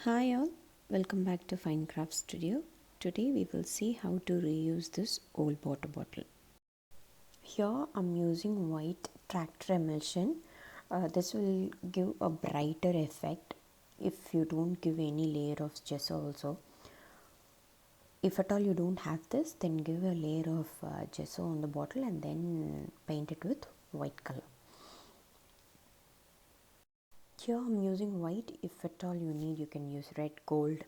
Hi all, welcome back to Fine Craft Studio. Today we will see how to reuse this old water bottle. Here I'm using white tractor emulsion. This will give a brighter effect if you don't give any layer of gesso also. If at all you don't have this, then give a layer of gesso on the bottle and then paint it with white color. Here I'm using white. If at all you need, you can use red, gold,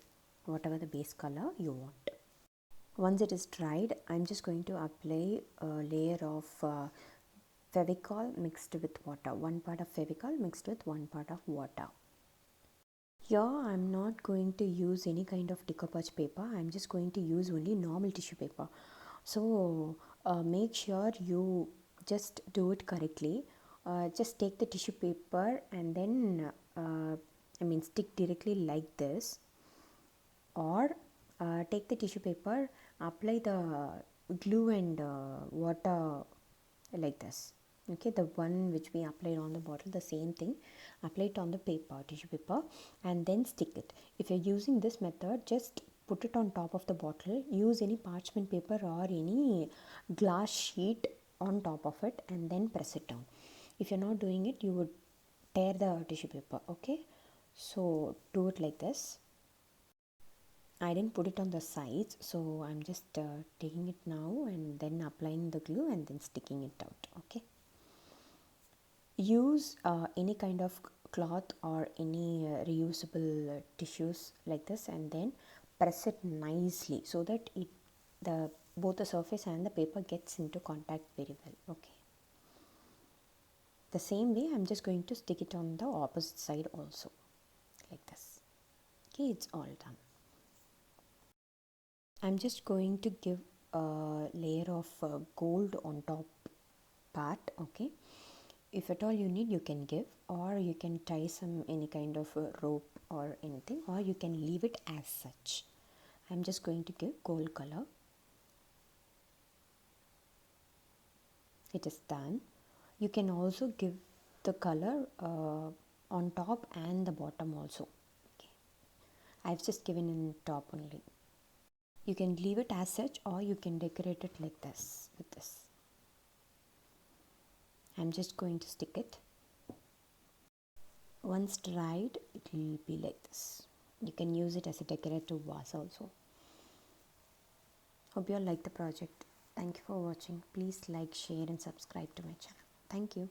whatever the base color you want. Once it is dried, I'm just going to apply a layer of Fevicol mixed with water. 1 part of Fevicol mixed with 1 part of water. Here I'm not going to use any kind of decoupage paper. I'm just going to use only normal tissue paper. So make sure you just do it correctly. Just take the tissue paper and then stick directly like this, or take the tissue paper, apply the glue and water like this. Okay, the one which we applied on the bottle, the same thing, apply it on the paper, tissue paper, and then stick it. If you're using this method, just put it on top of the bottle, use any parchment paper or any glass sheet on top of it, and then press it down. If you're not doing it, you would tear the tissue paper. Okay, so do it like this. I didn't put it on the sides, so I'm just taking it now and then applying the glue and then sticking it out. Okay, use any kind of cloth or any reusable tissues like this, and then press it nicely so that both the surface and the paper gets into contact very well. Okay, the same way I'm just going to stick it on the opposite side also, like this. Okay, it's all done. I'm just going to give a layer of gold on top part. Okay, if at all you need, you can give, or you can tie some any kind of rope or anything, or you can leave it as such. I'm just going to give gold color. It is done. You can also give the color on top and the bottom also. Okay, I've just given in top only. You can leave it as such, or you can decorate it like this with this. I'm just going to stick it. Once dried, it will be like this. You can use it as a decorative vase also. Hope you all like the project. Thank you for watching. Please like, share and subscribe to my channel. Thank you.